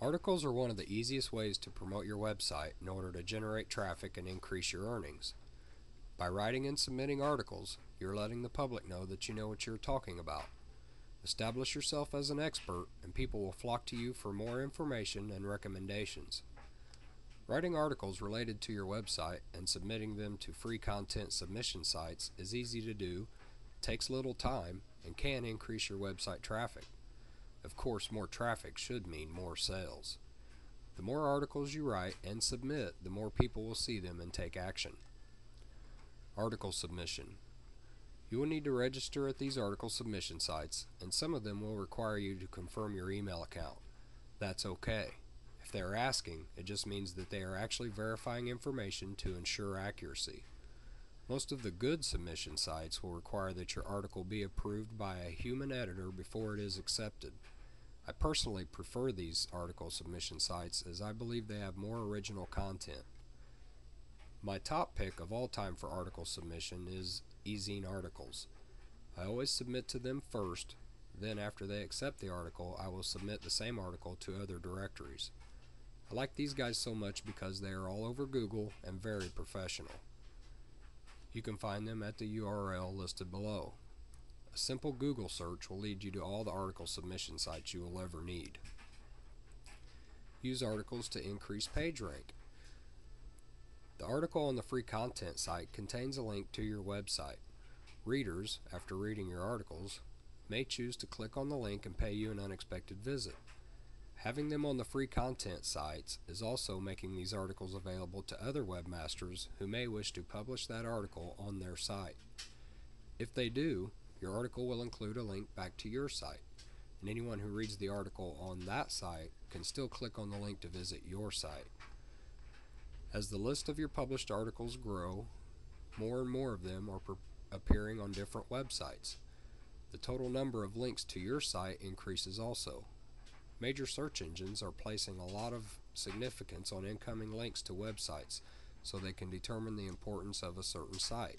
Articles are one of the easiest ways to promote your website in order to generate traffic and increase your earnings. By writing and submitting articles, you're letting the public know that you know what you're talking about. Establish yourself as an expert, and people will flock to you for more information and recommendations. Writing articles related to your website and submitting them to free content submission sites is easy to do, takes little time, and can increase your website traffic. Of course, more traffic should mean more sales. The more articles you write and submit, the more people will see them and take action. Article submission. You will need to register at these article submission sites, and some of them will require you to confirm your email account. That's okay. If they are asking, it just means that they are actually verifying information to ensure accuracy. Most of the good submission sites will require that your article be approved by a human editor before it is accepted. I personally prefer these article submission sites as I believe they have more original content. My top pick of all time for article submission is eZine Articles. I always submit to them first, then after they accept the article, I will submit the same article to other directories. I like these guys so much because they are all over Google and very professional. You can find them at the URL listed below. A simple Google search will lead you to all the article submission sites you will ever need. Use articles to increase page rank. The article on the free content site contains a link to your website. Readers, after reading your articles, may choose to click on the link and pay you an unexpected visit. Having them on the free content sites is also making these articles available to other webmasters who may wish to publish that article on their site. If they do, your article will include a link back to your site, and anyone who reads the article on that site can still click on the link to visit your site. As the list of your published articles grow, more and more of them are appearing on different websites. The total number of links to your site increases also. Major search engines are placing a lot of significance on incoming links to websites so they can determine the importance of a certain site.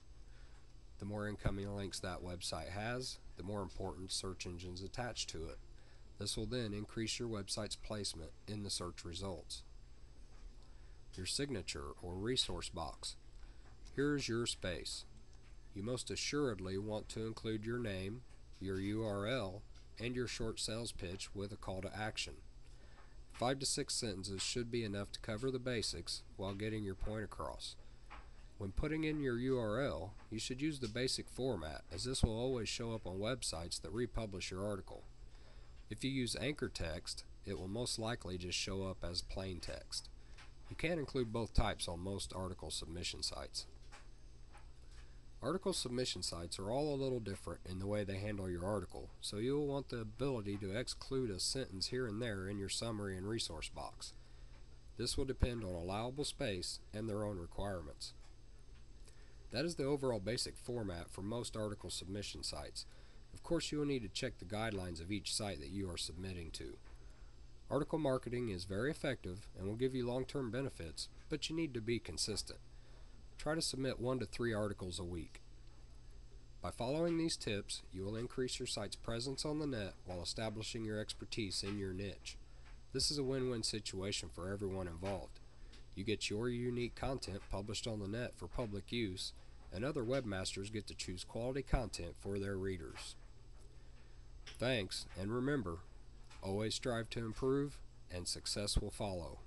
The more incoming links that website has, the more important search engines attach to it. This will then increase your website's placement in the search results. Your signature or resource box. Here is your space. You most assuredly want to include your name, your URL, and your short sales pitch with a call to action. 5 to 6 sentences should be enough to cover the basics while getting your point across. When putting in your URL, you should use the basic format, as this will always show up on websites that republish your article. If you use anchor text, it will most likely just show up as plain text. You can include both types on most article submission sites. Article submission sites are all a little different in the way they handle your article, so you will want the ability to exclude a sentence here and there in your summary and resource box. This will depend on allowable space and their own requirements. That is the overall basic format for most article submission sites. Of course, you will need to check the guidelines of each site that you are submitting to. Article marketing is very effective and will give you long-term benefits, but you need to be consistent. Try to submit 1 to 3 articles a week. By following these tips, you will increase your site's presence on the net while establishing your expertise in your niche. This is a win-win situation for everyone involved. You get your unique content published on the net for public use, and other webmasters get to choose quality content for their readers. Thanks, and remember, always strive to improve, and success will follow.